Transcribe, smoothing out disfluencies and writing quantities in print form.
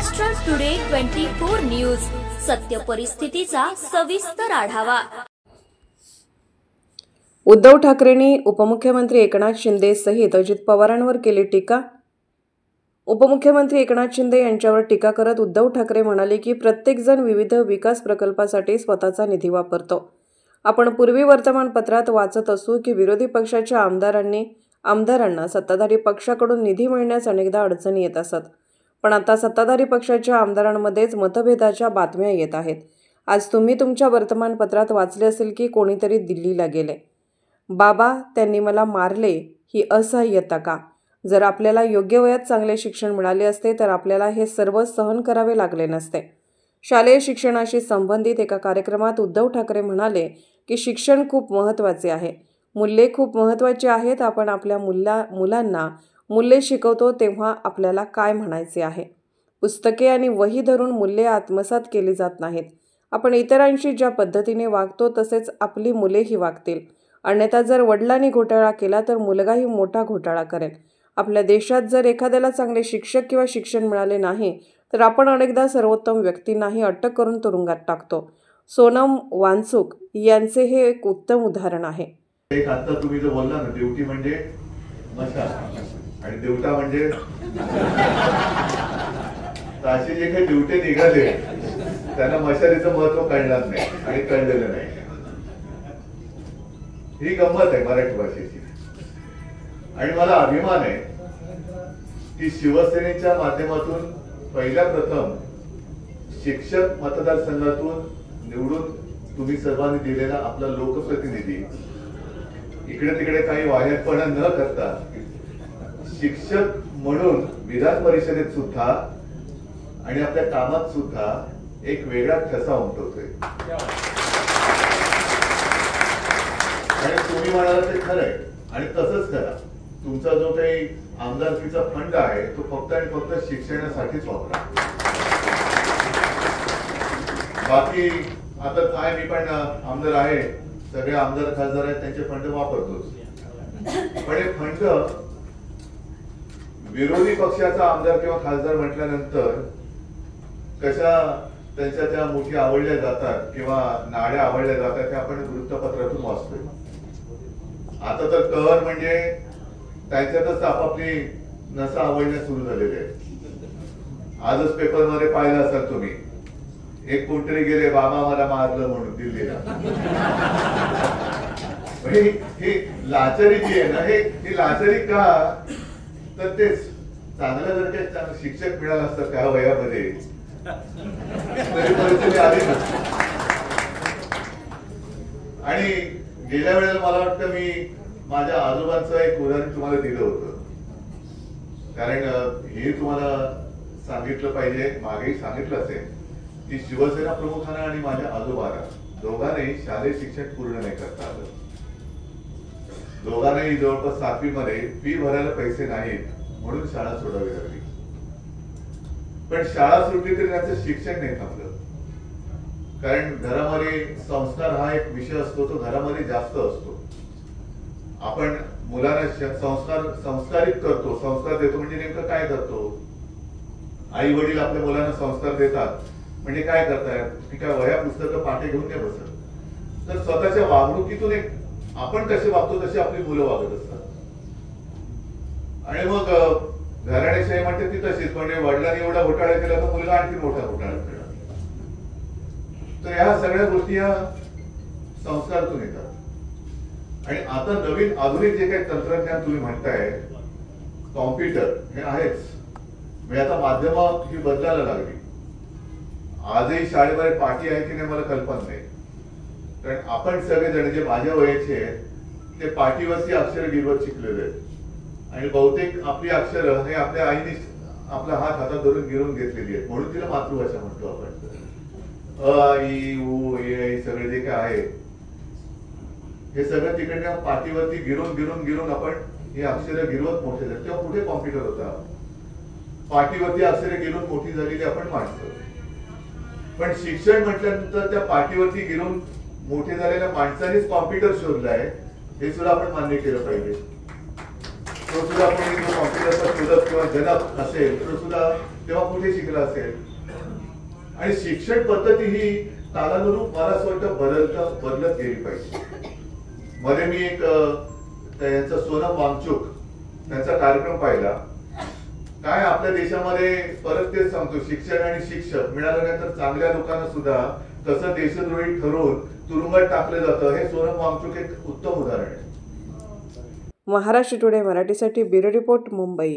Maharashtra today 24 news, सत्य परिस्थितीचा सविस्तर आढावा। उद्धव ठाकरेंनी उपमुख्यमंत्री एकनाथ शिंदे सहित अजित पवारांवर केली टीका। उपमुख्यमंत्री एकनाथ शिंदे यांच्यावर टीका करत उद्धव ठाकरे म्हणाले की प्रत्येकजण विविध विकास प्रकल्पासाठी स्वतःचा निधी वापरतो। आपण पूर्वी वर्तमानपत्रात वाचत असू की विरोधी पक्षाच्या आमदारांना सत्ताधारी पक्षाकडून निधी मिळण्यास अनेकदा अडचणी येत असत, पण आता सत्ताधारी पक्षाच्या आमदारांमध्येच मतभेदाच्या बातम्या येत आहेत। आज तुम्ही तुमच्या वर्तमानपत्रात वाचले असेल की कोणीतरी दिल्लीला गेले। बाबा, त्यांनी मला मारले ही असह्यता का? जर आपल्याला योग्य वयात चांगले शिक्षण मिळाले असते तर आपल्याला हे सर्व सहन करावे लागले नसते। शालेय शिक्षणाशी संबंधित एका कार्यक्रमात उद्धव ठाकरे म्हणाले की शिक्षण खूप महत्त्वाचे आहे, मूल्ये खूप महत्त्वाची आहेत। आपण आपल्या मुलांना मूल्ये शिकवतो तेव्हा आपल्याला काय म्हणायचे आहे? पुस्तके आणि वही धरून मूल्ये आत्मसात केली जात नाहीत। आपण इतरांशी ज्या पद्धतीने वागतो तसेच आपली मुलेही वागतील, अन्यथा जर वडिलांनी घोटाळा केला तर मुलगाही मोठा घोटाळा करेल। आपल्या देशात जर एखाद्याला चांगले शिक्षक किंवा शिक्षण मिळाले नाही तर आपण अनेकदा सर्वोत्तम व्यक्तींनाही अटक करून तुरुंगात टाकतो। सोनम वांगचुक यांचे हे एक उत्तम उदाहरण आहे। एक आता तुम्ही जो बोलला ना, ड्युटी म्हणजे मशाल आणि देवटा म्हणजे असे जे काही ड्युटे निघाले त्यांना मशालीचं महत्व कळणार नाही आणि कळलेलं नाही। ही गंमत आहे मराठी भाषेची आणि मला अभिमान आहे की शिवसेनेच्या माध्यमातून पहिल्या प्रथम शिक्षक मतदारसंघातून निवडून तुम्ही सर्वांनी दिलेला आपला लोकप्रतिनिधी इकडे तिकडे काही वायटपणा न करता शिक्षक म्हणून विधान परिषदेत सुद्धा आणि आपल्या कामात सुद्धा एक वेगळा ठसा उमटवतोय। आणि तुम्ही म्हणाला ते खरंय आणि तसंच करा। तुमचा जो काही आमदारकीचा फंड आहे तो फक्त आणि फक्त शिक्षणासाठीच वापरा। बाकी आता काय, मी पण आमदार आहे, सगळे आमदार खासदार आहेत, त्यांचे फंड वापरतोच, पण हे फंड विरोधी पक्षाचा आमदार किंवा खासदार म्हटल्यानंतर कशा त्यांच्या त्या मुठी आवडल्या जातात किंवा नाड्या आवडल्या जातात हे आपण वृत्तपत्रातून वाचतोय। आता तर कहर म्हणजे त्यांच्यातच आपापली नसा आवडण्यास सुरू झालेले आहे। आजच पेपरमध्ये पाहिलं असाल तुम्ही, एक कोणतरी गेले बाबा मला मारलं म्हणून दिल्लीला। ही लाचारी जी आहे ना, ही लाचारी का? तर तेच चांगलं जर काही शिक्षक मिळालं असतं त्या वयामध्ये तरी परिस्थिती आली नसती। आणि गेल्या वेळेला मला वाटतं मी माझ्या आजोबांचं एक उदाहरण तुम्हाला दिलं होतं, कारण हे तुम्हाला सांगितलं पाहिजे, मागेही सांगितलं असेल की शिवसेना प्रमुखांना आणि माझ्या आजोबांना दोघांनाही शालेय शिक्षण पूर्ण नाही करता आलं। दोघांनाही जवळपास 7वी मध्ये फी भरायला पैसे नाहीत म्हणून शाळा सोडावी लागली, पण शाळा सुटली तरी त्यांचं शिक्षण नाही थांबलं। कारण घरामध्ये संस्कार हा एक विषय असतो, तो घरामध्ये जास्त असतो। आपण मुलांना संस्कारित करतो, संस्कार देतो म्हणजे नेमकं काय करतो? आई वडील आपल्या मुलांना संस्कार देतात म्हणजे काय करतायत की काय वह्या पुस्तकं पाठी घेऊन नाही बसत, तर स्वतःच्या वागणुकीतून एक आपण कसे वागतो तशी आपली मुलं वागत असतात। आणि मग घराण्याशाही म्हणते ती तशीच, म्हणजे वडिलांनी एवढा घोटाळा केला तर मुलगा आणखी मोठा घोटाळा केला। तर ह्या सगळ्या गोष्टी या संस्कारातून येतात। आणि आता नवीन आधुनिक जे काही तंत्रज्ञान तुम्ही म्हणताय, कॉम्प्युटर हे आहेच, म्हणजे आता माध्यमं ही बदलायला लागली। आजही शाळेमध्ये पाठी आहे की नाही मला कल्पना नाही, कारण आपण सगळेजण जे माझ्या वयाचे आहेत ते पाठीवरची अक्षर गिरवत शिकलेले आहेत आणि बहुतेक आपली अक्षरं हे आपल्या आईने आपला हात हातात धरून गिरवून घेतलेली आहेत, म्हणून तिला मातृभाषा म्हणतो आपण। अ ई उ ए सगळे जे काय आहे हे सगळं तिकडनं पाठीवरती गिरून आपण हे अक्षरं गिरवत मोठे झाले। तेव्हा कुठे कॉम्प्युटर होता? पाठीवरती अक्षरे गिरून मोठी झालेली आपण माणसं। पण शिक्षण म्हटल्यानंतर त्या पाठीवरती गिरून मोठे झालेल्या माणसानेच कॉम्प्युटर शोधलाय हे सुद्धा आपण मान्य केलं पाहिजे। तो सुद्धा कोणी जो कॉम्प्युटरचा शोधक किंवा जनक असेल तो सुद्धा तेव्हा कुठे शिकला असेल. आणि शिक्षण पद्धती ही कालानुरूप मला असं वाटतं बदलत गेली पाहिजे. मध्ये मी एक त्यांचा सोनम वांगचुक त्यांचा कार्यक्रम पाहिला. काय आपल्या देशामध्ये परत तेच सांगतो, शिक्षण आणि शिक्षक मिळालं नाही तर चांगल्या लोकांना सुद्धा कसं देशद्रोही ठरवून तुरुंगात टाकलं जातं, हे सोनम वांगचुक एक उत्तम उदाहरण आहे. महाराष्ट्र टुडे मराठीसाठी ब्युरो रिपोर्ट, मुंबई.